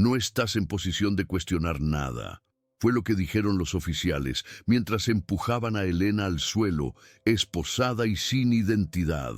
No estás en posición de cuestionar nada. Fue lo que dijeron los oficiales mientras empujaban a Elena al suelo, esposada y sin identidad,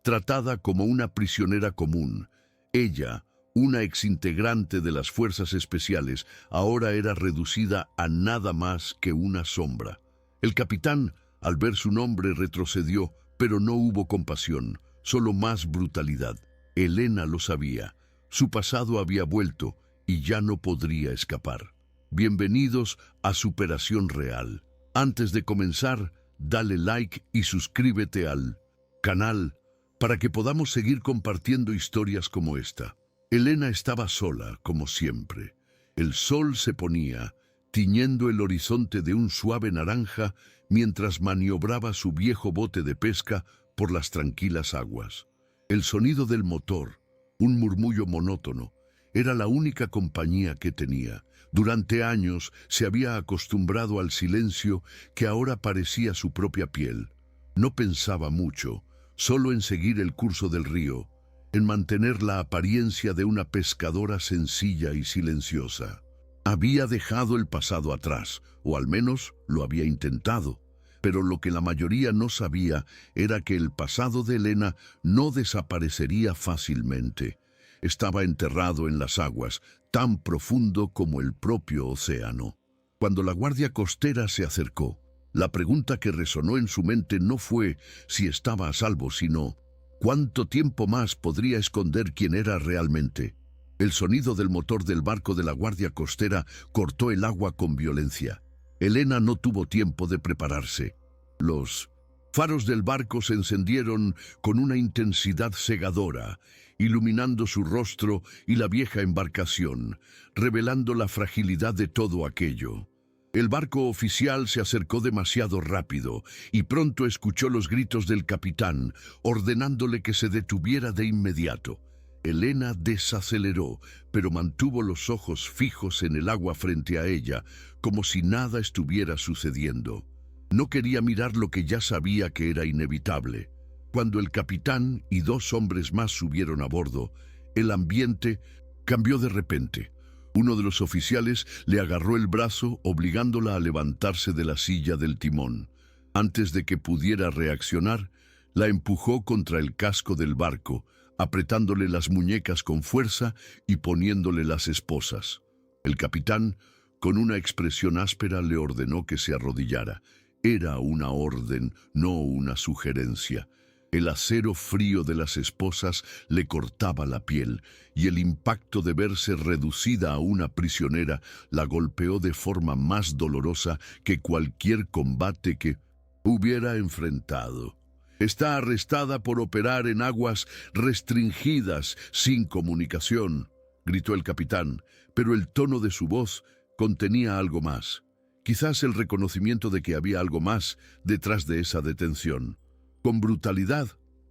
tratada como una prisionera común. Ella, una exintegrante de las fuerzas especiales, ahora era reducida a nada más que una sombra. El capitán, al ver su nombre, retrocedió, pero no hubo compasión, solo más brutalidad. Elena lo sabía. Su pasado había vuelto y ya no podría escapar. Bienvenidos a Superación Real. Antes de comenzar, dale like y suscríbete al canal para que podamos seguir compartiendo historias como esta. Elena estaba sola, como siempre. El sol se ponía, tiñendo el horizonte de un suave naranja mientras maniobraba su viejo bote de pesca por las tranquilas aguas. El sonido del motor, un murmullo monótono, era la única compañía que tenía. Durante años se había acostumbrado al silencio que ahora parecía su propia piel. No pensaba mucho, solo en seguir el curso del río, en mantener la apariencia de una pescadora sencilla y silenciosa. Había dejado el pasado atrás, o al menos lo había intentado. Pero lo que la mayoría no sabía era que el pasado de Elena no desaparecería fácilmente. Estaba enterrado en las aguas, tan profundo como el propio océano. Cuando la guardia costera se acercó, la pregunta que resonó en su mente no fue si estaba a salvo, sino ¿cuánto tiempo más podría esconder quién era realmente? El sonido del motor del barco de la guardia costera cortó el agua con violencia. Elena no tuvo tiempo de prepararse. Los faros del barco se encendieron con una intensidad cegadora, iluminando su rostro y la vieja embarcación, revelando la fragilidad de todo aquello. El barco oficial se acercó demasiado rápido y pronto escuchó los gritos del capitán, ordenándole que se detuviera de inmediato. Elena desaceleró, pero mantuvo los ojos fijos en el agua frente a ella, como si nada estuviera sucediendo. No quería mirar lo que ya sabía que era inevitable. Cuando el capitán y dos hombres más subieron a bordo, el ambiente cambió de repente. Uno de los oficiales le agarró el brazo, obligándola a levantarse de la silla del timón. Antes de que pudiera reaccionar, la empujó contra el casco del barco, apretándole las muñecas con fuerza y poniéndole las esposas. El capitán, con una expresión áspera, le ordenó que se arrodillara. Era una orden, no una sugerencia. El acero frío de las esposas le cortaba la piel, y el impacto de verse reducida a una prisionera la golpeó de forma más dolorosa que cualquier combate que hubiera enfrentado. Está arrestada por operar en aguas restringidas, sin comunicación, gritó el capitán, pero el tono de su voz contenía algo más. Quizás el reconocimiento de que había algo más detrás de esa detención. Con brutalidad,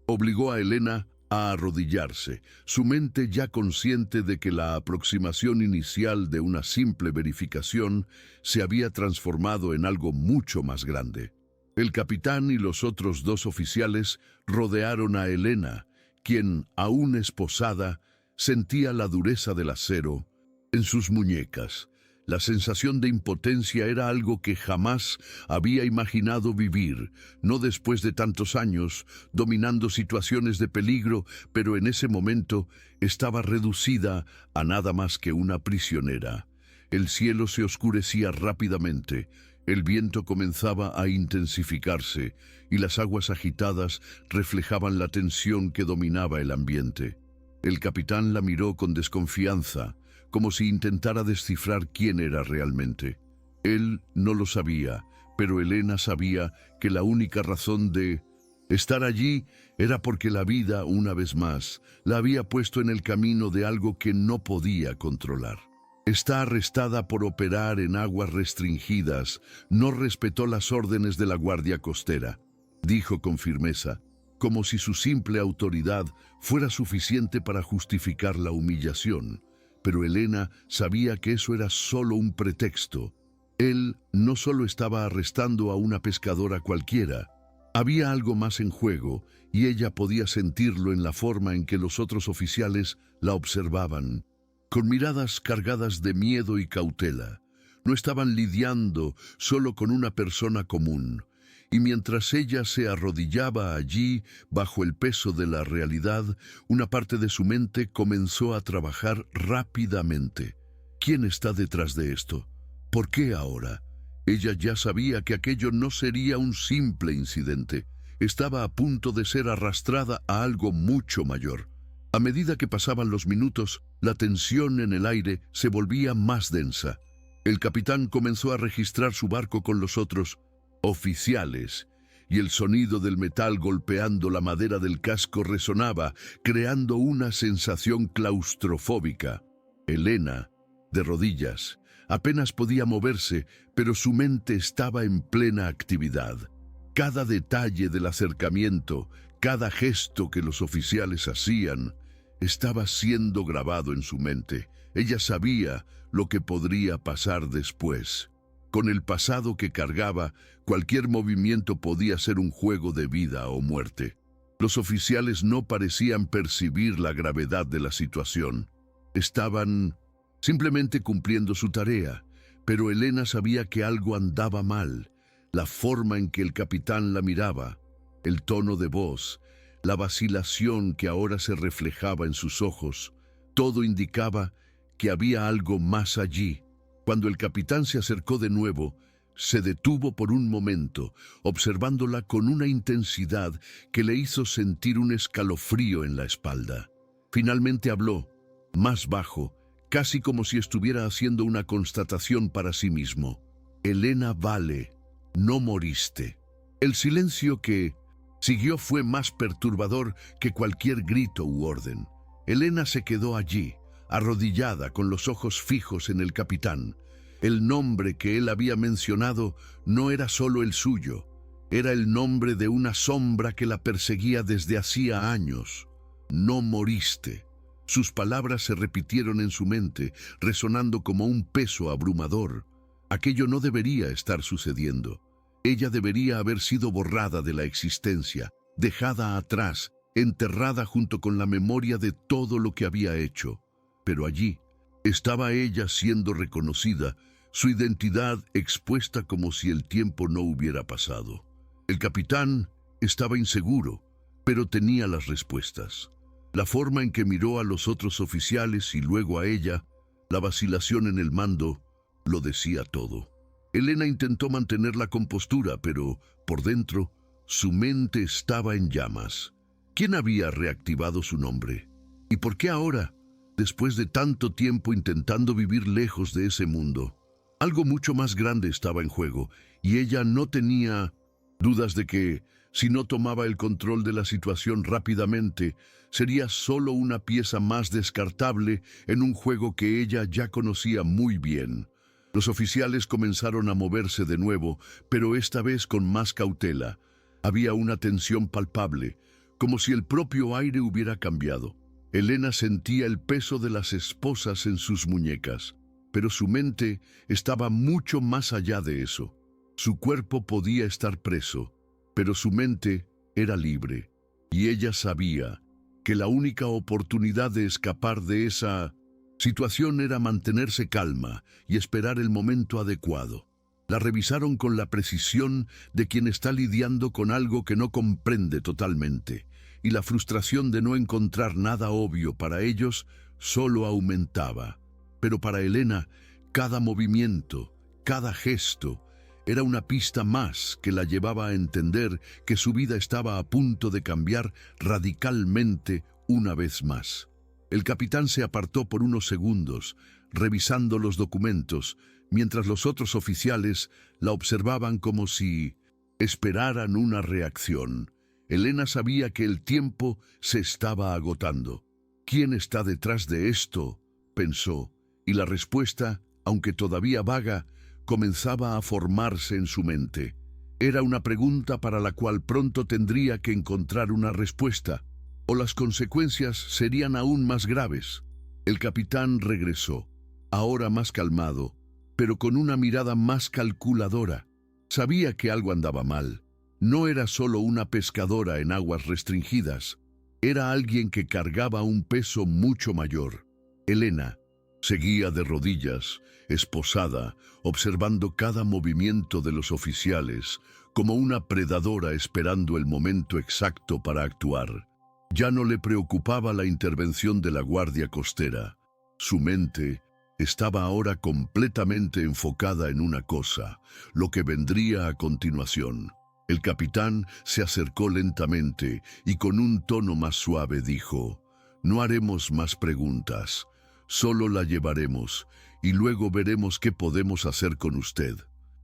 obligó a Elena a arrodillarse, su mente ya consciente de que la aproximación inicial de una simple verificación se había transformado en algo mucho más grande. El capitán y los otros dos oficiales rodearon a Elena, quien, aún esposada, sentía la dureza del acero en sus muñecas. La sensación de impotencia era algo que jamás había imaginado vivir, no después de tantos años, dominando situaciones de peligro, pero en ese momento estaba reducida a nada más que una prisionera. El cielo se oscurecía rápidamente, el viento comenzaba a intensificarse y las aguas agitadas reflejaban la tensión que dominaba el ambiente. El capitán la miró con desconfianza, como si intentara descifrar quién era realmente. Él no lo sabía, pero Elena sabía que la única razón de estar allí era porque la vida, una vez más, la había puesto en el camino de algo que no podía controlar. Está arrestada por operar en aguas restringidas, no respetó las órdenes de la guardia costera, dijo con firmeza, como si su simple autoridad fuera suficiente para justificar la humillación. Pero Elena sabía que eso era solo un pretexto. Él no solo estaba arrestando a una pescadora cualquiera. Había algo más en juego, y ella podía sentirlo en la forma en que los otros oficiales la observaban. con miradas cargadas de miedo y cautela. No estaban lidiando solo con una persona común, y mientras ella se arrodillaba allí bajo el peso de la realidad, una parte de su mente comenzó a trabajar rápidamente. ¿Quién está detrás de esto? ¿Por qué ahora? Ella ya sabía que aquello no sería un simple incidente. Estaba a punto de ser arrastrada a algo mucho mayor. A medida que pasaban los minutos, la tensión en el aire se volvía más densa. El capitán comenzó a registrar su barco con los otros oficiales, y el sonido del metal golpeando la madera del casco resonaba, creando una sensación claustrofóbica. Elena, de rodillas, apenas podía moverse, pero su mente estaba en plena actividad. Cada detalle del acercamiento, cada gesto que los oficiales hacían, estaba siendo grabado en su mente. Ella sabía lo que podría pasar después. Con el pasado que cargaba, cualquier movimiento podía ser un juego de vida o muerte. Los oficiales no parecían percibir la gravedad de la situación. Estaban simplemente cumpliendo su tarea, pero Elena sabía que algo andaba mal. La forma en que el capitán la miraba, el tono de voz, la vacilación que ahora se reflejaba en sus ojos, todo indicaba que había algo más allí. Cuando el capitán se acercó de nuevo, se detuvo por un momento, observándola con una intensidad que le hizo sentir un escalofrío en la espalda. Finalmente habló, más bajo, casi como si estuviera haciendo una constatación para sí mismo. Elena Vale, no moriste. El silencio que siguió fue más perturbador que cualquier grito u orden. Elena se quedó allí, arrodillada con los ojos fijos en el capitán. El nombre que él había mencionado no era solo el suyo, era el nombre de una sombra que la perseguía desde hacía años. No moriste. Sus palabras se repitieron en su mente, resonando como un peso abrumador. Aquello no debería estar sucediendo. Ella debería haber sido borrada de la existencia, dejada atrás, enterrada junto con la memoria de todo lo que había hecho. Pero allí estaba ella siendo reconocida, su identidad expuesta como si el tiempo no hubiera pasado. El capitán estaba inseguro, pero tenía las respuestas. La forma en que miró a los otros oficiales y luego a ella, la vacilación en el mando, lo decía todo. Elena intentó mantener la compostura, pero por dentro, su mente estaba en llamas. ¿Quién había reactivado su nombre? ¿Y por qué ahora, después de tanto tiempo intentando vivir lejos de ese mundo? Algo mucho más grande estaba en juego, y ella no tenía dudas de que, si no tomaba el control de la situación rápidamente, sería solo una pieza más descartable en un juego que ella ya conocía muy bien. Los oficiales comenzaron a moverse de nuevo, pero esta vez con más cautela. Había una tensión palpable, como si el propio aire hubiera cambiado. Elena sentía el peso de las esposas en sus muñecas, pero su mente estaba mucho más allá de eso. Su cuerpo podía estar preso, pero su mente era libre, y ella sabía que la única oportunidad de escapar de esa situación era mantenerse calma y esperar el momento adecuado. La revisaron con la precisión de quien está lidiando con algo que no comprende totalmente, y la frustración de no encontrar nada obvio para ellos solo aumentaba. Pero para Elena, cada movimiento, cada gesto, era una pista más que la llevaba a entender que su vida estaba a punto de cambiar radicalmente una vez más. El capitán se apartó por unos segundos, revisando los documentos, mientras los otros oficiales la observaban como si esperaran una reacción. Elena sabía que el tiempo se estaba agotando. ¿Quién está detrás de esto?, pensó, y la respuesta, aunque todavía vaga, comenzaba a formarse en su mente. Era una pregunta para la cual pronto tendría que encontrar una respuesta, o las consecuencias serían aún más graves. El capitán regresó, ahora más calmado, pero con una mirada más calculadora. Sabía que algo andaba mal. No era solo una pescadora en aguas restringidas, era alguien que cargaba un peso mucho mayor. Elena, Seguía de rodillas, esposada, observando cada movimiento de los oficiales, como una predadora esperando el momento exacto para actuar. Ya no le preocupaba la intervención de la guardia costera. Su mente estaba ahora completamente enfocada en una cosa, lo que vendría a continuación. El capitán se acercó lentamente y con un tono más suave dijo: «No haremos más preguntas, solo la llevaremos y luego veremos qué podemos hacer con usted».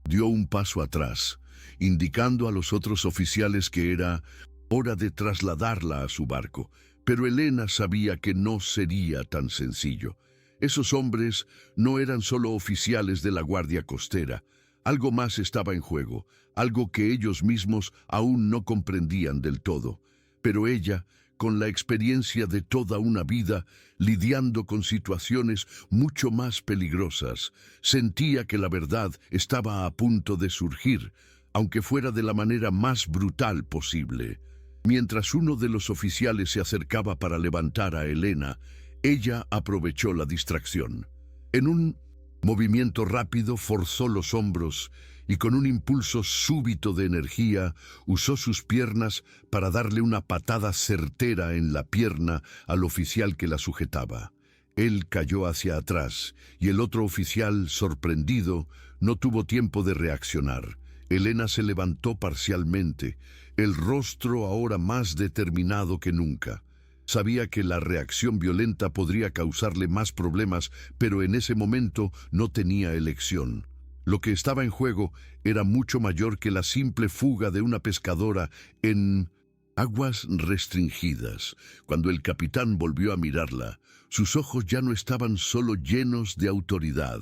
Dio un paso atrás, indicando a los otros oficiales que era hora de trasladarla a su barco, pero Elena sabía que no sería tan sencillo. Esos hombres no eran solo oficiales de la Guardia Costera. Algo más estaba en juego, algo que ellos mismos aún no comprendían del todo. Pero ella, con la experiencia de toda una vida, lidiando con situaciones mucho más peligrosas, sentía que la verdad estaba a punto de surgir, aunque fuera de la manera más brutal posible. Mientras uno de los oficiales se acercaba para levantar a Elena, ella aprovechó la distracción. En un movimiento rápido forzó los hombros y con un impulso súbito de energía usó sus piernas para darle una patada certera en la pierna al oficial que la sujetaba. Él cayó hacia atrás y el otro oficial, sorprendido, no tuvo tiempo de reaccionar. Elena se levantó parcialmente, el rostro ahora más determinado que nunca. Sabía que la reacción violenta podría causarle más problemas, pero en ese momento no tenía elección. Lo que estaba en juego era mucho mayor que la simple fuga de una pescadora en aguas restringidas. Cuando el capitán volvió a mirarla, sus ojos ya no estaban solo llenos de autoridad.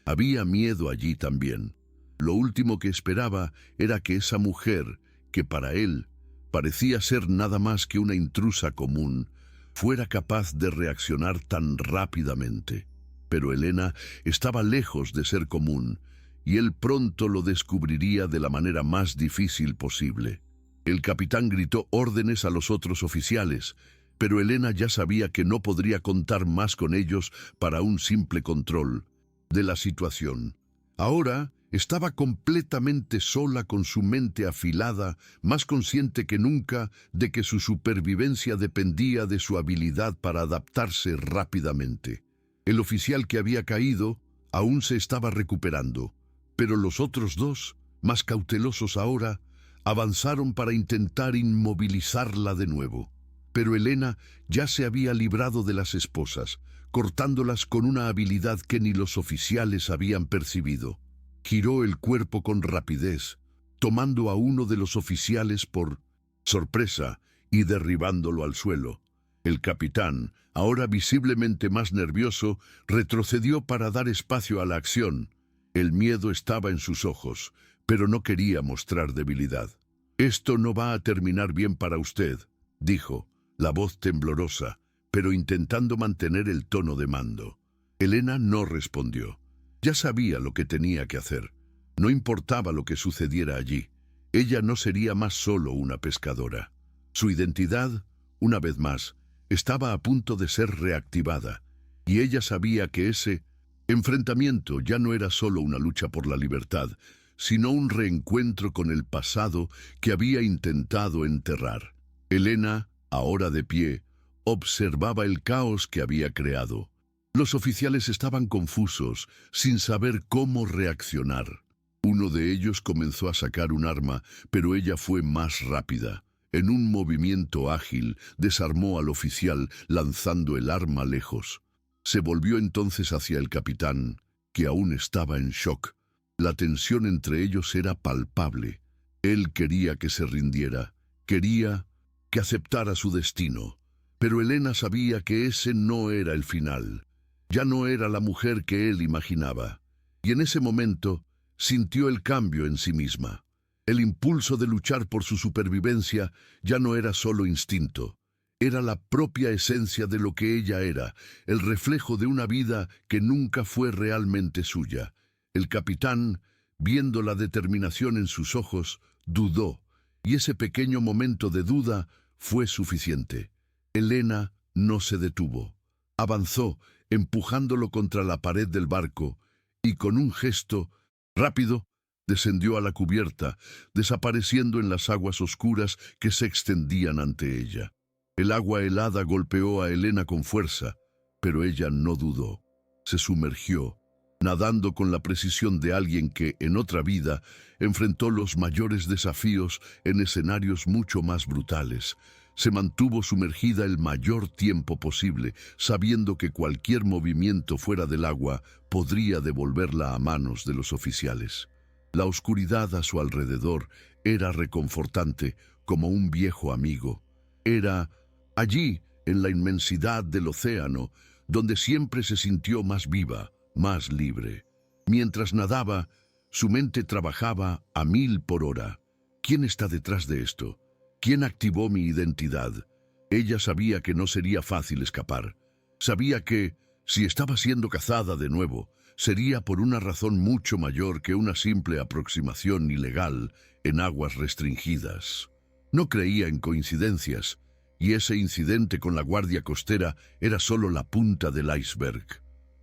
Había miedo allí también. Lo último que esperaba era que esa mujer, que para él parecía ser nada más que una intrusa común, fuera capaz de reaccionar tan rápidamente. Pero Elena estaba lejos de ser común, y él pronto lo descubriría de la manera más difícil posible. El capitán gritó órdenes a los otros oficiales, pero Elena ya sabía que no podría contar más con ellos para un simple control de la situación. Ahora estaba completamente sola, con su mente afilada, más consciente que nunca de que su supervivencia dependía de su habilidad para adaptarse rápidamente. El oficial que había caído aún se estaba recuperando, pero los otros dos, más cautelosos ahora, avanzaron para intentar inmovilizarla de nuevo. Pero Elena ya se había librado de las esposas, cortándolas con una habilidad que ni los oficiales habían percibido. Giró el cuerpo con rapidez, tomando a uno de los oficiales por sorpresa y derribándolo al suelo. El capitán, ahora visiblemente más nervioso, retrocedió para dar espacio a la acción. El miedo estaba en sus ojos, pero no quería mostrar debilidad. «Esto no va a terminar bien para usted», dijo, la voz temblorosa, pero intentando mantener el tono de mando. Elena no respondió. Ya sabía lo que tenía que hacer. No importaba lo que sucediera allí. Ella no sería más solo una pescadora. Su identidad, una vez más, estaba a punto de ser reactivada, y ella sabía que ese enfrentamiento ya no era solo una lucha por la libertad, sino un reencuentro con el pasado que había intentado enterrar. Elena, ahora de pie, observaba el caos que había creado. Los oficiales estaban confusos, sin saber cómo reaccionar. Uno de ellos comenzó a sacar un arma, pero ella fue más rápida. En un movimiento ágil, desarmó al oficial, lanzando el arma lejos. Se volvió entonces hacia el capitán, que aún estaba en shock. La tensión entre ellos era palpable. Él quería que se rindiera, quería que aceptara su destino. Pero Elena sabía que ese no era el final. Ya no era la mujer que él imaginaba, y en ese momento sintió el cambio en sí misma. El impulso de luchar por su supervivencia ya no era solo instinto, era la propia esencia de lo que ella era, el reflejo de una vida que nunca fue realmente suya. El capitán, viendo la determinación en sus ojos, dudó, y ese pequeño momento de duda fue suficiente. Elena no se detuvo. Avanzó, empujándolo contra la pared del barco, y con un gesto rápido descendió a la cubierta, desapareciendo en las aguas oscuras que se extendían ante ella. El agua helada golpeó a Elena con fuerza, pero ella no dudó. Se sumergió, nadando con la precisión de alguien que, en otra vida, enfrentó los mayores desafíos en escenarios mucho más brutales. Se mantuvo sumergida el mayor tiempo posible, sabiendo que cualquier movimiento fuera del agua podría devolverla a manos de los oficiales. La oscuridad a su alrededor era reconfortante, como un viejo amigo. Era allí, en la inmensidad del océano, donde siempre se sintió más viva, más libre. Mientras nadaba, su mente trabajaba a 1000 por hora. ¿Quién está detrás de esto? ¿Quién activó mi identidad? Ella sabía que no sería fácil escapar. Sabía que, si estaba siendo cazada de nuevo, sería por una razón mucho mayor que una simple aproximación ilegal en aguas restringidas. No creía en coincidencias, y ese incidente con la Guardia Costera era solo la punta del iceberg.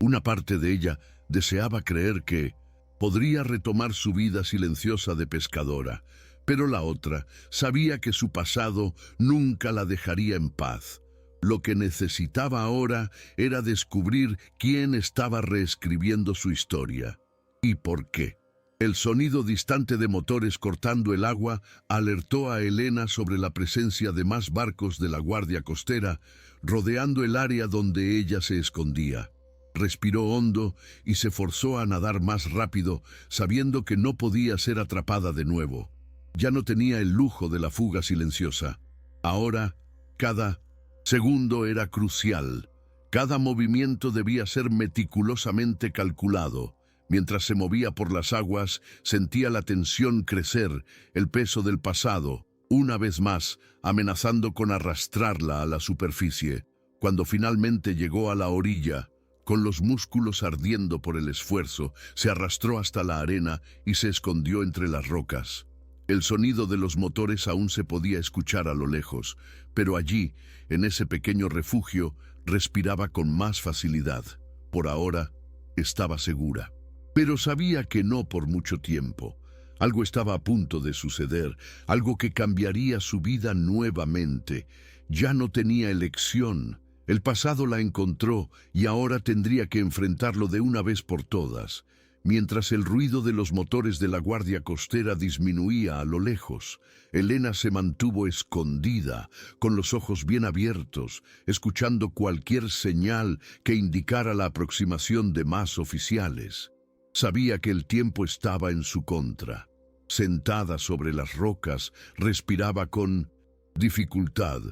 Una parte de ella deseaba creer que podría retomar su vida silenciosa de pescadora, pero la otra sabía que su pasado nunca la dejaría en paz. Lo que necesitaba ahora era descubrir quién estaba reescribiendo su historia y por qué. El sonido distante de motores cortando el agua alertó a Elena sobre la presencia de más barcos de la Guardia Costera rodeando el área donde ella se escondía. Respiró hondo y se forzó a nadar más rápido, sabiendo que no podía ser atrapada de nuevo. Ya no tenía el lujo de la fuga silenciosa. Ahora, cada segundo era crucial. Cada movimiento debía ser meticulosamente calculado. Mientras se movía por las aguas, sentía la tensión crecer, el peso del pasado, una vez más, amenazando con arrastrarla a la superficie. Cuando finalmente llegó a la orilla, con los músculos ardiendo por el esfuerzo, se arrastró hasta la arena y se escondió entre las rocas. El sonido de los motores aún se podía escuchar a lo lejos, pero allí, en ese pequeño refugio, respiraba con más facilidad. Por ahora, estaba segura. Pero sabía que no por mucho tiempo. Algo estaba a punto de suceder, algo que cambiaría su vida nuevamente. Ya no tenía elección. El pasado la encontró y ahora tendría que enfrentarlo de una vez por todas. Mientras el ruido de los motores de la Guardia Costera disminuía a lo lejos, Elena se mantuvo escondida, con los ojos bien abiertos, escuchando cualquier señal que indicara la aproximación de más oficiales. Sabía que el tiempo estaba en su contra. Sentada sobre las rocas, respiraba con dificultad,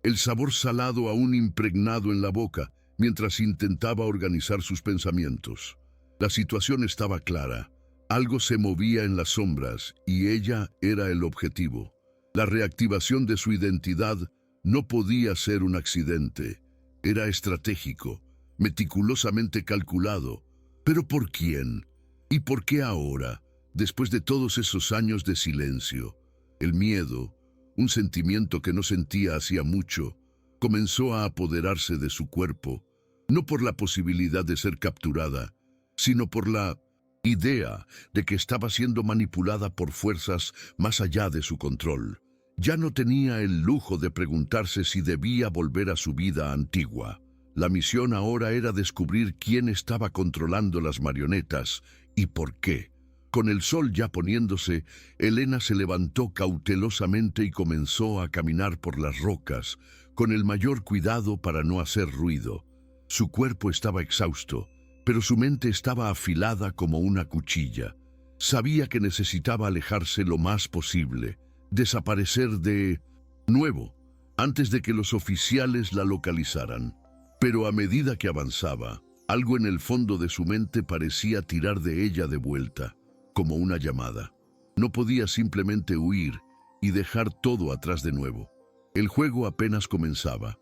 el sabor salado aún impregnado en la boca, mientras intentaba organizar sus pensamientos. La situación estaba clara. Algo se movía en las sombras y ella era el objetivo. La reactivación de su identidad no podía ser un accidente. Era estratégico, meticulosamente calculado. ¿Pero por quién? ¿Y por qué ahora, después de todos esos años de silencio? El miedo, un sentimiento que no sentía hacía mucho, comenzó a apoderarse de su cuerpo, no por la posibilidad de ser capturada, sino por la idea de que estaba siendo manipulada por fuerzas más allá de su control. Ya no tenía el lujo de preguntarse si debía volver a su vida antigua. La misión ahora era descubrir quién estaba controlando las marionetas y por qué. Con el sol ya poniéndose, Elena se levantó cautelosamente y comenzó a caminar por las rocas, con el mayor cuidado para no hacer ruido. Su cuerpo estaba exhausto, pero su mente estaba afilada como una cuchilla. Sabía que necesitaba alejarse lo más posible, desaparecer de nuevo, antes de que los oficiales la localizaran. Pero a medida que avanzaba, algo en el fondo de su mente parecía tirar de ella de vuelta, como una llamada. No podía simplemente huir y dejar todo atrás de nuevo. El juego apenas comenzaba,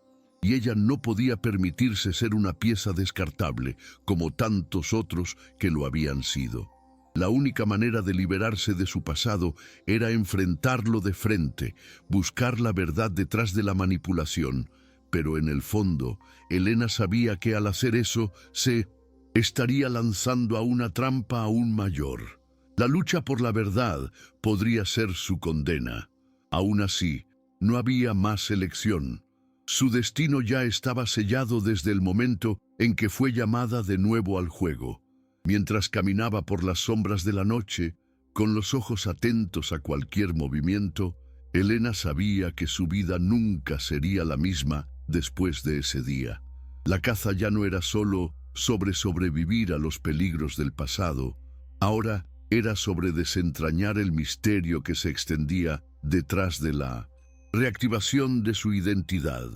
y ella no podía permitirse ser una pieza descartable, como tantos otros que lo habían sido. La única manera de liberarse de su pasado era enfrentarlo de frente, buscar la verdad detrás de la manipulación, Pero en el fondo, Elena sabía que al hacer eso se estaría lanzando a una trampa aún mayor. La lucha por la verdad podría ser su condena. Aún así, no había más elección. Su destino ya estaba sellado desde el momento en que fue llamada de nuevo al juego. Mientras caminaba por las sombras de la noche, con los ojos atentos a cualquier movimiento, Elena sabía que su vida nunca sería la misma después de ese día. La caza ya no era solo sobre sobrevivir a los peligros del pasado, ahora era sobre desentrañar el misterio que se extendía detrás de la reactivación de su identidad.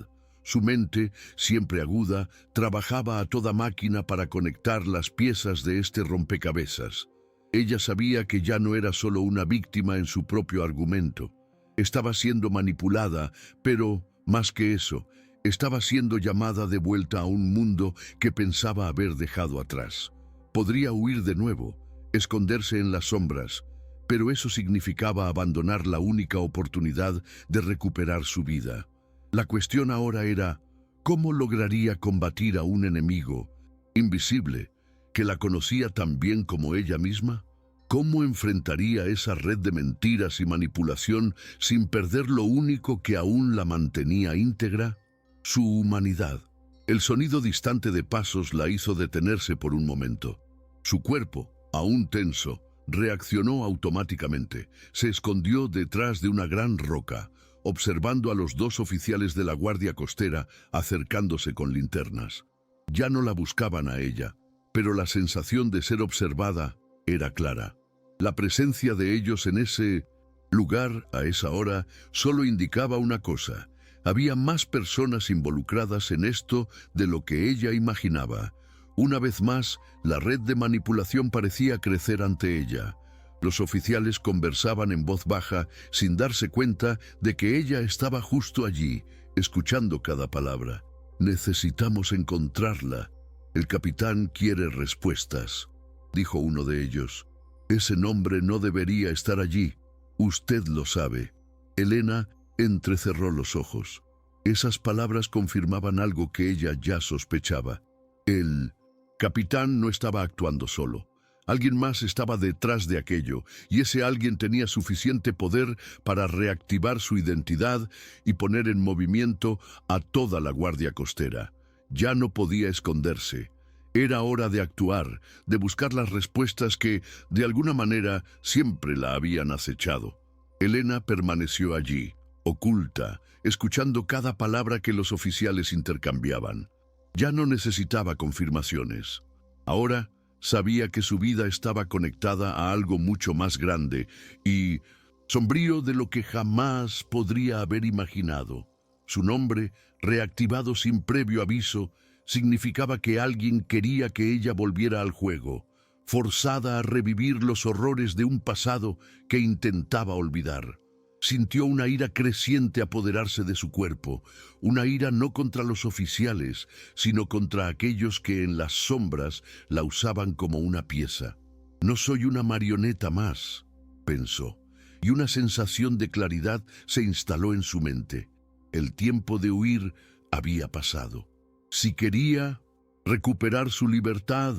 Su mente, siempre aguda, trabajaba a toda máquina para conectar las piezas de este rompecabezas. Ella sabía que ya no era solo una víctima en su propio argumento. Estaba siendo manipulada, pero, más que eso, estaba siendo llamada de vuelta a un mundo que pensaba haber dejado atrás. Podría huir de nuevo, esconderse en las sombras, pero eso significaba abandonar la única oportunidad de recuperar su vida. La cuestión ahora era, ¿cómo lograría combatir a un enemigo invisible que la conocía tan bien como ella misma? ¿Cómo enfrentaría esa red de mentiras y manipulación sin perder lo único que aún la mantenía íntegra? Su humanidad. El sonido distante de pasos la hizo detenerse por un momento. Su cuerpo, aún tenso, reaccionó automáticamente. Se escondió detrás de una gran roca, observando a los dos oficiales de la Guardia Costera acercándose con linternas. Ya no la buscaban a ella, pero la sensación de ser observada era clara. La presencia de ellos en ese lugar, a esa hora, solo indicaba una cosa. Había más personas involucradas en esto de lo que ella imaginaba. Una vez más, la red de manipulación parecía crecer ante ella. Los oficiales conversaban en voz baja, sin darse cuenta de que ella estaba justo allí, escuchando cada palabra. «Necesitamos encontrarla. El capitán quiere respuestas», dijo uno de ellos. «Ese nombre no debería estar allí. Usted lo sabe». Elena entrecerró los ojos. Esas palabras confirmaban algo que ella ya sospechaba. El capitán no estaba actuando solo. Alguien más estaba detrás de aquello, y ese alguien tenía suficiente poder para reactivar su identidad y poner en movimiento a toda la Guardia Costera. Ya no podía esconderse. Era hora de actuar, de buscar las respuestas que, de alguna manera, siempre la habían acechado. Elena permaneció allí, oculta, escuchando cada palabra que los oficiales intercambiaban. Ya no necesitaba confirmaciones. Ahora sabía que su vida estaba conectada a algo mucho más grande y sombrío de lo que jamás podría haber imaginado. Su nombre, reactivado sin previo aviso, significaba que alguien quería que ella volviera al juego, forzada a revivir los horrores de un pasado que intentaba olvidar. Sintió una ira creciente apoderarse de su cuerpo, una ira no contra los oficiales, sino contra aquellos que en las sombras la usaban como una pieza. «No soy una marioneta más», pensó, y una sensación de claridad se instaló en su mente. El tiempo de huir había pasado. Si quería recuperar su libertad,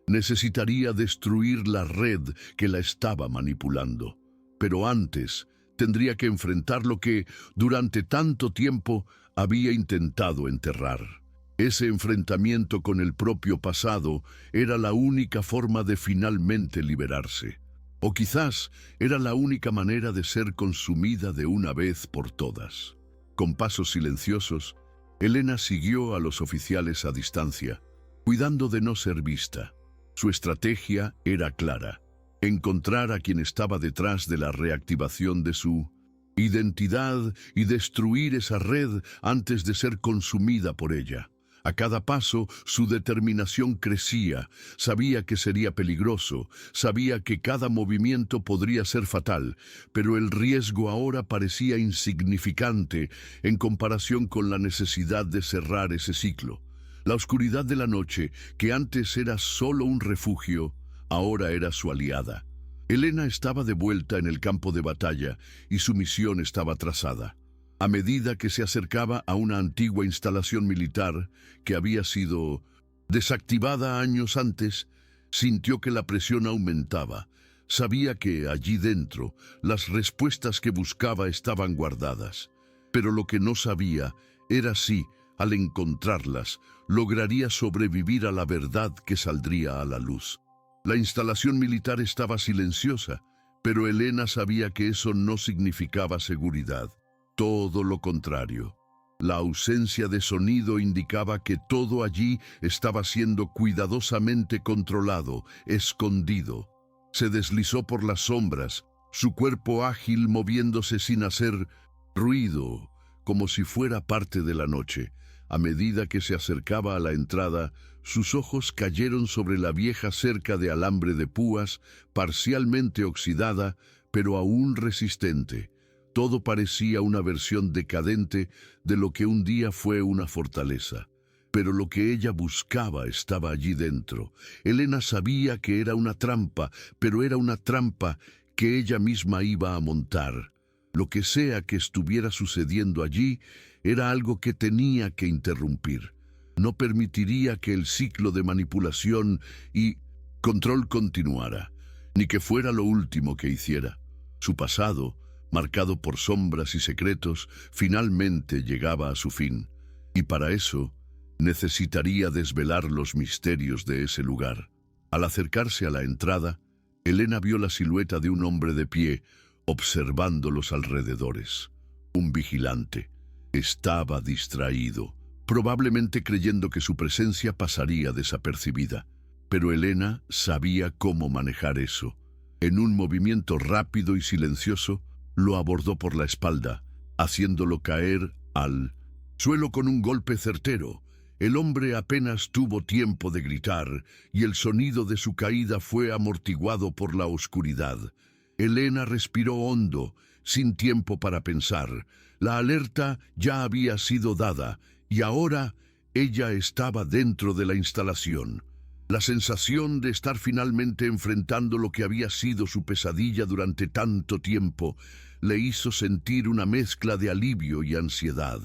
necesitaría destruir la red que la estaba manipulando. Pero antes tendría que enfrentar lo que, durante tanto tiempo, había intentado enterrar. Ese enfrentamiento con el propio pasado era la única forma de finalmente liberarse. O quizás era la única manera de ser consumida de una vez por todas. Con pasos silenciosos, Elena siguió a los oficiales a distancia, cuidando de no ser vista. Su estrategia era clara: encontrar a quien estaba detrás de la reactivación de su identidad y destruir esa red antes de ser consumida por ella. A cada paso, su determinación crecía. Sabía que sería peligroso, sabía que cada movimiento podría ser fatal, pero el riesgo ahora parecía insignificante en comparación con la necesidad de cerrar ese ciclo. La oscuridad de la noche, que antes era solo un refugio, ahora era su aliada. Elena estaba de vuelta en el campo de batalla y su misión estaba trazada. A medida que se acercaba a una antigua instalación militar que había sido desactivada años antes, sintió que la presión aumentaba. Sabía que allí dentro las respuestas que buscaba estaban guardadas, pero lo que no sabía era si, al encontrarlas, lograría sobrevivir a la verdad que saldría a la luz. La instalación militar estaba silenciosa, pero Elena sabía que eso no significaba seguridad. Todo lo contrario. La ausencia de sonido indicaba que todo allí estaba siendo cuidadosamente controlado, escondido. Se deslizó por las sombras, su cuerpo ágil moviéndose sin hacer ruido, como si fuera parte de la noche. A medida que se acercaba a la entrada, sus ojos cayeron sobre la vieja cerca de alambre de púas, parcialmente oxidada, pero aún resistente. Todo parecía una versión decadente de lo que un día fue una fortaleza. Pero lo que ella buscaba estaba allí dentro. Elena sabía que era una trampa, pero era una trampa que ella misma iba a montar. Lo que sea que estuviera sucediendo allí era algo que tenía que interrumpir. No permitiría que el ciclo de manipulación y control continuara, ni que fuera lo último que hiciera. Su pasado, marcado por sombras y secretos, finalmente llegaba a su fin, y para eso necesitaría desvelar los misterios de ese lugar. Al acercarse a la entrada, Elena vio la silueta de un hombre de pie, observando los alrededores. Un vigilante. Estaba distraído, probablemente creyendo que su presencia pasaría desapercibida. Pero Elena sabía cómo manejar eso. En un movimiento rápido y silencioso, lo abordó por la espalda, haciéndolo caer al suelo con un golpe certero. El hombre apenas tuvo tiempo de gritar, y el sonido de su caída fue amortiguado por la oscuridad. Elena respiró hondo, sin tiempo para pensar. La alerta ya había sido dada, y ahora ella estaba dentro de la instalación. La sensación de estar finalmente enfrentando lo que había sido su pesadilla durante tanto tiempo le hizo sentir una mezcla de alivio y ansiedad.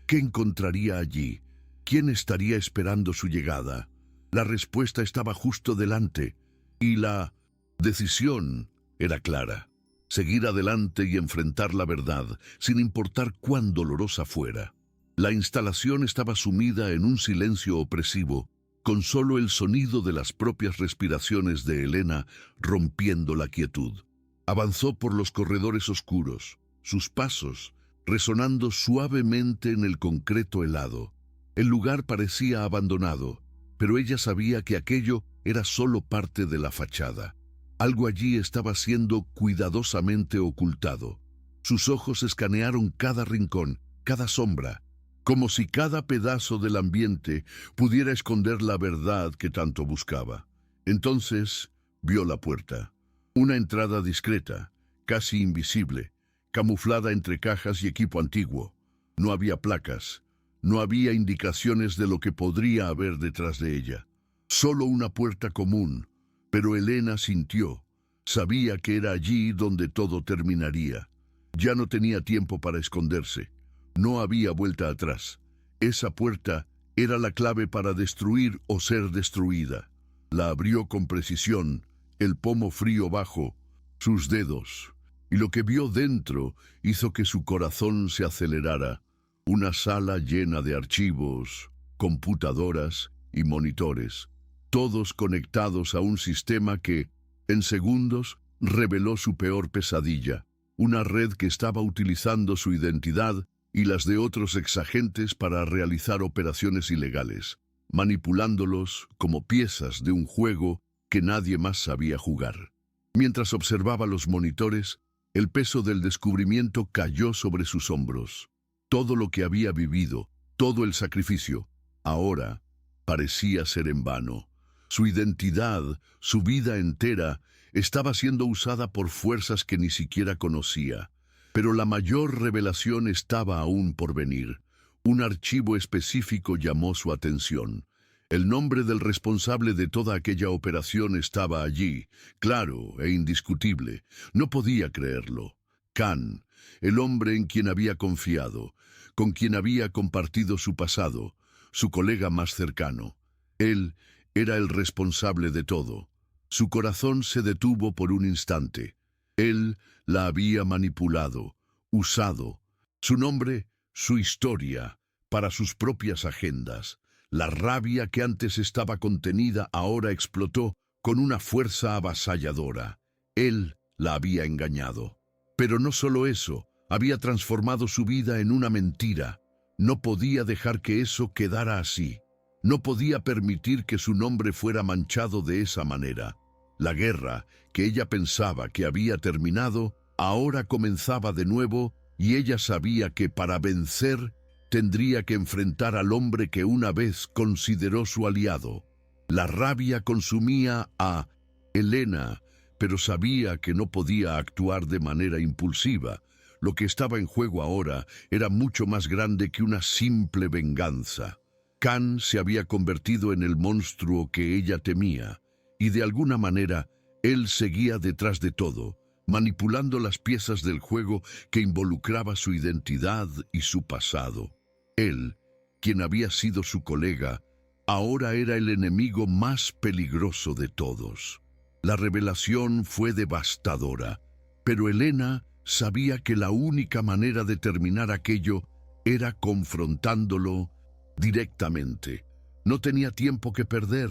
¿Qué encontraría allí? ¿Quién estaría esperando su llegada? La respuesta estaba justo delante, y la decisión era clara. Seguir adelante y enfrentar la verdad, sin importar cuán dolorosa fuera. La instalación estaba sumida en un silencio opresivo, con solo el sonido de las propias respiraciones de Elena rompiendo la quietud. Avanzó por los corredores oscuros, sus pasos resonando suavemente en el concreto helado. El lugar parecía abandonado, pero ella sabía que aquello era solo parte de la fachada. Algo allí estaba siendo cuidadosamente ocultado. Sus ojos escanearon cada rincón, cada sombra, como si cada pedazo del ambiente pudiera esconder la verdad que tanto buscaba. Entonces vio la puerta. Una entrada discreta, casi invisible, camuflada entre cajas y equipo antiguo. No había placas, no había indicaciones de lo que podría haber detrás de ella. Solo una puerta común, pero Elena sintió, sabía que era allí donde todo terminaría. Ya no tenía tiempo para esconderse. No había vuelta atrás. Esa puerta era la clave para destruir o ser destruida. La abrió con precisión, el pomo frío bajo sus dedos, y lo que vio dentro hizo que su corazón se acelerara. Una sala llena de archivos, computadoras y monitores, todos conectados a un sistema que, en segundos, reveló su peor pesadilla. Una red que estaba utilizando su identidad y las de otros exagentes para realizar operaciones ilegales, manipulándolos como piezas de un juego que nadie más sabía jugar. Mientras observaba los monitores, el peso del descubrimiento cayó sobre sus hombros. Todo lo que había vivido, todo el sacrificio, ahora parecía ser en vano. Su identidad, su vida entera, estaba siendo usada por fuerzas que ni siquiera conocía. Pero la mayor revelación estaba aún por venir. Un archivo específico llamó su atención. El nombre del responsable de toda aquella operación estaba allí, claro e indiscutible. No podía creerlo. Khan, el hombre en quien había confiado, con quien había compartido su pasado, su colega más cercano. Él era el responsable de todo. Su corazón se detuvo por un instante. Él la había manipulado, usado. Su nombre, su historia, para sus propias agendas. La rabia que antes estaba contenida ahora explotó con una fuerza avasalladora. Él la había engañado. Pero no solo eso, había transformado su vida en una mentira. No podía dejar que eso quedara así. No podía permitir que su nombre fuera manchado de esa manera. La guerra, que ella pensaba que había terminado, ahora comenzaba de nuevo y ella sabía que para vencer tendría que enfrentar al hombre que una vez consideró su aliado. La rabia consumía a Elena, pero sabía que no podía actuar de manera impulsiva. Lo que estaba en juego ahora era mucho más grande que una simple venganza. Khan se había convertido en el monstruo que ella temía, y de alguna manera él seguía detrás de todo, manipulando las piezas del juego que involucraba su identidad y su pasado. Él, quien había sido su colega, ahora era el enemigo más peligroso de todos. La revelación fue devastadora, pero Elena sabía que la única manera de terminar aquello era confrontándolo directamente. No tenía tiempo que perder.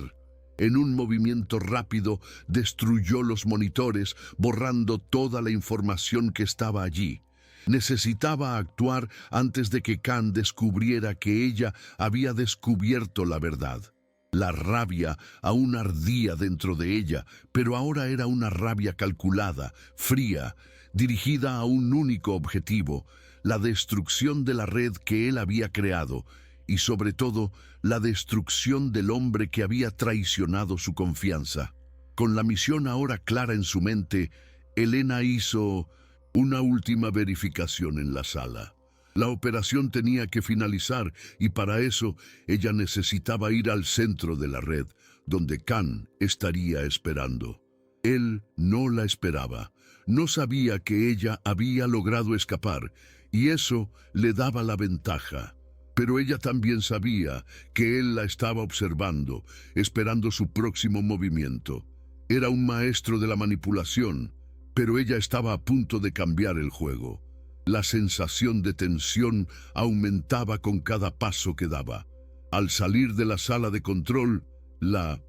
En un movimiento rápido destruyó los monitores, borrando toda la información que estaba allí. Necesitaba actuar antes de que Khan descubriera que ella había descubierto la verdad. La rabia aún ardía dentro de ella, pero ahora era una rabia calculada, fría, dirigida a un único objetivo: la destrucción de la red que él había creado, y sobre todo, la destrucción del hombre que había traicionado su confianza. Con la misión ahora clara en su mente, Elena hizo una última verificación en la sala. La operación tenía que finalizar y para eso ella necesitaba ir al centro de la red, donde Khan estaría esperando. Él no la esperaba. No sabía que ella había logrado escapar y eso le daba la ventaja. Pero ella también sabía que él la estaba observando, esperando su próximo movimiento. Era un maestro de la manipulación, pero ella estaba a punto de cambiar el juego. La sensación de tensión aumentaba con cada paso que daba. Al salir de la sala de control, la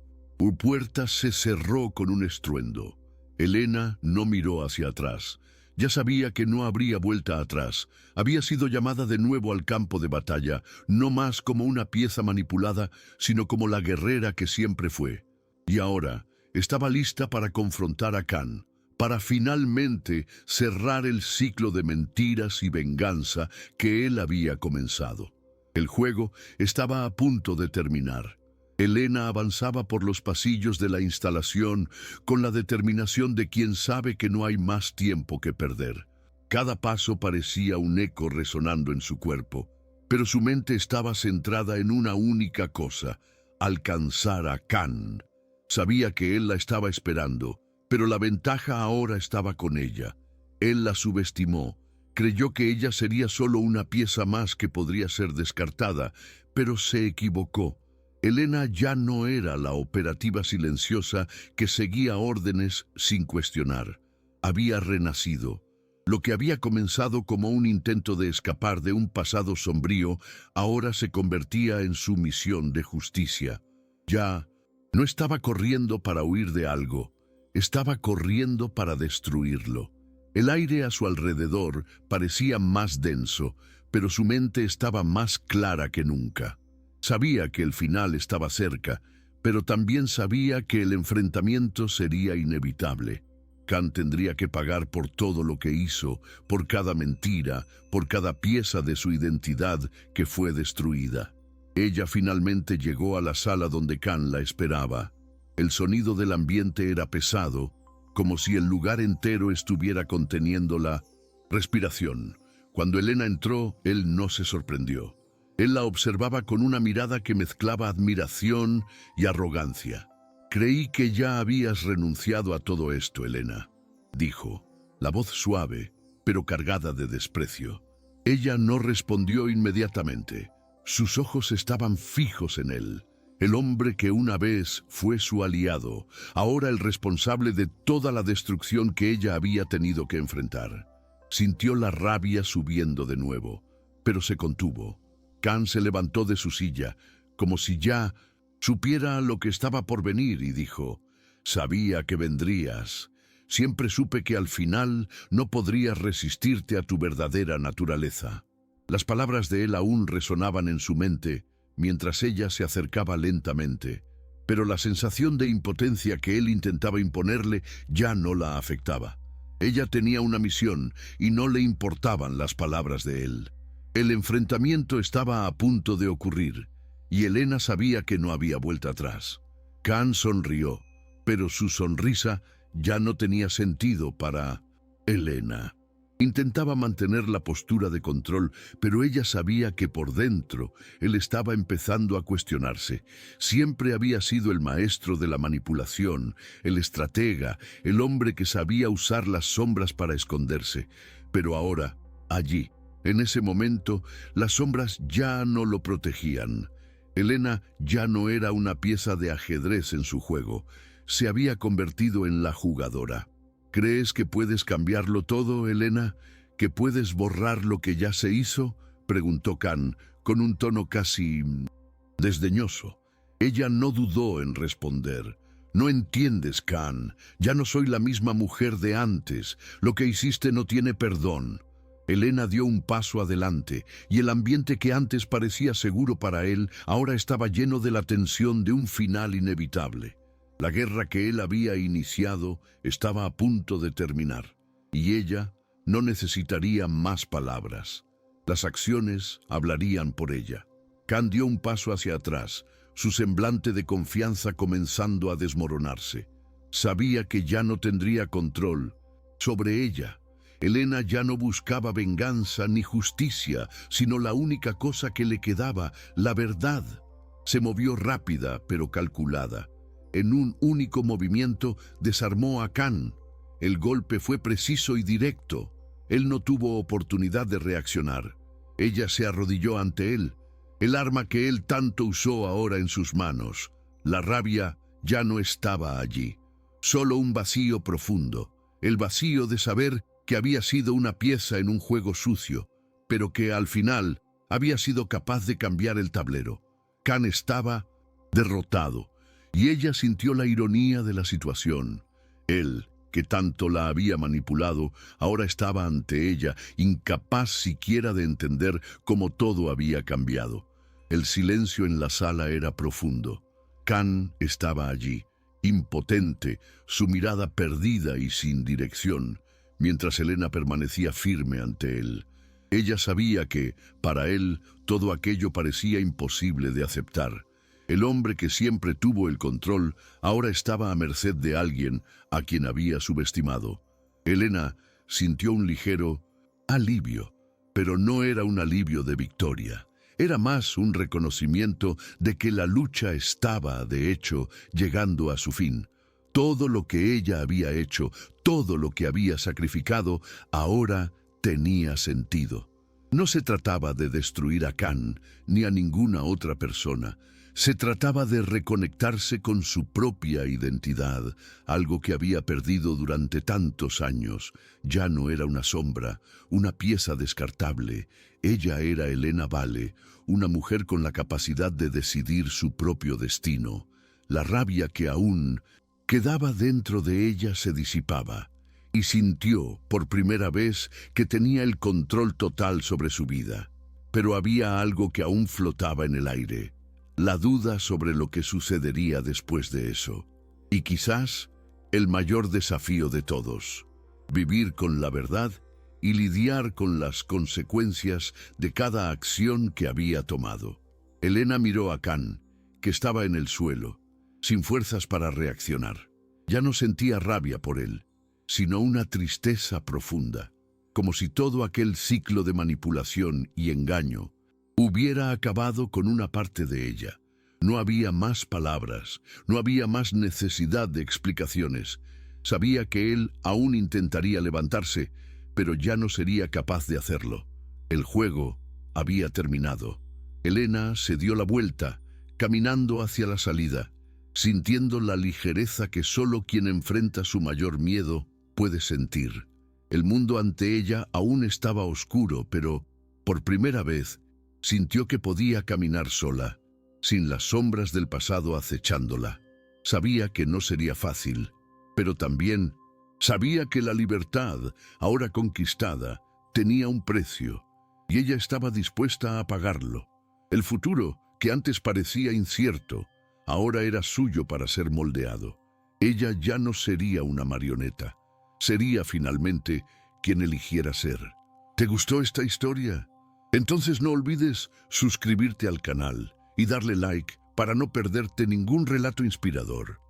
puerta se cerró con un estruendo. Elena no miró hacia atrás. Ya sabía que no habría vuelta atrás. Había sido llamada de nuevo al campo de batalla, no más como una pieza manipulada, sino como la guerrera que siempre fue. Y ahora estaba lista para confrontar a Khan, para finalmente cerrar el ciclo de mentiras y venganza que él había comenzado. El juego estaba a punto de terminar. Elena avanzaba por los pasillos de la instalación con la determinación de quien sabe que no hay más tiempo que perder. Cada paso parecía un eco resonando en su cuerpo, pero su mente estaba centrada en una única cosa: alcanzar a Khan. Sabía que él la estaba esperando, pero la ventaja ahora estaba con ella. Él la subestimó, creyó que ella sería solo una pieza más que podría ser descartada, pero se equivocó. Elena ya no era la operativa silenciosa que seguía órdenes sin cuestionar. Había renacido. Lo que había comenzado como un intento de escapar de un pasado sombrío, ahora se convertía en su misión de justicia. Ya no estaba corriendo para huir de algo, estaba corriendo para destruirlo. El aire a su alrededor parecía más denso, pero su mente estaba más clara que nunca. Sabía que el final estaba cerca, pero también sabía que el enfrentamiento sería inevitable. Khan tendría que pagar por todo lo que hizo, por cada mentira, por cada pieza de su identidad que fue destruida. Ella finalmente llegó a la sala donde Khan la esperaba. El sonido del ambiente era pesado, como si el lugar entero estuviera conteniendo la respiración. Cuando Elena entró, él no se sorprendió. Él la observaba con una mirada que mezclaba admiración y arrogancia. «Creí que ya habías renunciado a todo esto, Elena», dijo, la voz suave, pero cargada de desprecio. Ella no respondió inmediatamente. Sus ojos estaban fijos en él. El hombre que una vez fue su aliado, ahora el responsable de toda la destrucción que ella había tenido que enfrentar. Sintió la rabia subiendo de nuevo, pero se contuvo. Khan se levantó de su silla, como si ya supiera lo que estaba por venir, y dijo: «Sabía que vendrías. Siempre supe que al final no podrías resistirte a tu verdadera naturaleza». Las palabras de él aún resonaban en su mente, mientras ella se acercaba lentamente, pero la sensación de impotencia que él intentaba imponerle ya no la afectaba. Ella tenía una misión y no le importaban las palabras de él. El enfrentamiento estaba a punto de ocurrir, y Elena sabía que no había vuelta atrás. Khan sonrió, pero su sonrisa ya no tenía sentido para Elena. Intentaba mantener la postura de control, pero ella sabía que por dentro él estaba empezando a cuestionarse. Siempre había sido el maestro de la manipulación, el estratega, el hombre que sabía usar las sombras para esconderse. Pero ahora, allí, en ese momento, las sombras ya no lo protegían. Elena ya no era una pieza de ajedrez en su juego. Se había convertido en la jugadora. «¿Crees que puedes cambiarlo todo, Elena? ¿Que puedes borrar lo que ya se hizo?», preguntó Khan, con un tono casi desdeñoso. Ella no dudó en responder. «No entiendes, Khan. Ya no soy la misma mujer de antes. Lo que hiciste no tiene perdón». Elena dio un paso adelante, y el ambiente que antes parecía seguro para él ahora estaba lleno de la tensión de un final inevitable. La guerra que él había iniciado estaba a punto de terminar, y ella no necesitaría más palabras. Las acciones hablarían por ella. Khan dio un paso hacia atrás, su semblante de confianza comenzando a desmoronarse. Sabía que ya no tendría control sobre ella. Elena ya no buscaba venganza ni justicia, sino la única cosa que le quedaba, la verdad. Se movió rápida pero calculada. En un único movimiento desarmó a Khan. El golpe fue preciso y directo. Él no tuvo oportunidad de reaccionar. Ella se arrodilló ante él, el arma que él tanto usó ahora en sus manos. La rabia ya no estaba allí. Solo un vacío profundo, el vacío de saber que había sido una pieza en un juego sucio, pero que al final había sido capaz de cambiar el tablero. Khan estaba derrotado. Y ella sintió la ironía de la situación. Él, que tanto la había manipulado, ahora estaba ante ella, incapaz siquiera de entender cómo todo había cambiado. El silencio en la sala era profundo. Khan estaba allí, impotente, su mirada perdida y sin dirección, mientras Elena permanecía firme ante él. Ella sabía que, para él, todo aquello parecía imposible de aceptar. El hombre que siempre tuvo el control ahora estaba a merced de alguien a quien había subestimado. Elena sintió un ligero alivio, pero no era un alivio de victoria. Era más un reconocimiento de que la lucha estaba, de hecho, llegando a su fin. Todo lo que ella había hecho, todo lo que había sacrificado, ahora tenía sentido. No se trataba de destruir a Khan ni a ninguna otra persona. Se trataba de reconectarse con su propia identidad, algo que había perdido durante tantos años. Ya no era una sombra, una pieza descartable. Ella era Elena Vale, una mujer con la capacidad de decidir su propio destino. La rabia que aún quedaba dentro de ella se disipaba, y sintió, por primera vez, que tenía el control total sobre su vida. Pero había algo que aún flotaba en el aire. La duda sobre lo que sucedería después de eso. Y quizás el mayor desafío de todos, vivir con la verdad y lidiar con las consecuencias de cada acción que había tomado. Elena miró a Khan, que estaba en el suelo, sin fuerzas para reaccionar. Ya no sentía rabia por él, sino una tristeza profunda, como si todo aquel ciclo de manipulación y engaño hubiera acabado con una parte de ella. No había más palabras, no había más necesidad de explicaciones. Sabía que él aún intentaría levantarse, pero ya no sería capaz de hacerlo. El juego había terminado. Elena se dio la vuelta, caminando hacia la salida, sintiendo la ligereza que solo quien enfrenta su mayor miedo puede sentir. El mundo ante ella aún estaba oscuro, pero, por primera vez, sintió que podía caminar sola, sin las sombras del pasado acechándola. Sabía que no sería fácil, pero también sabía que la libertad, ahora conquistada, tenía un precio, y ella estaba dispuesta a pagarlo. El futuro, que antes parecía incierto, ahora era suyo para ser moldeado. Ella ya no sería una marioneta, sería finalmente quien eligiera ser. ¿Te gustó esta historia? Entonces no olvides suscribirte al canal y darle like para no perderte ningún relato inspirador.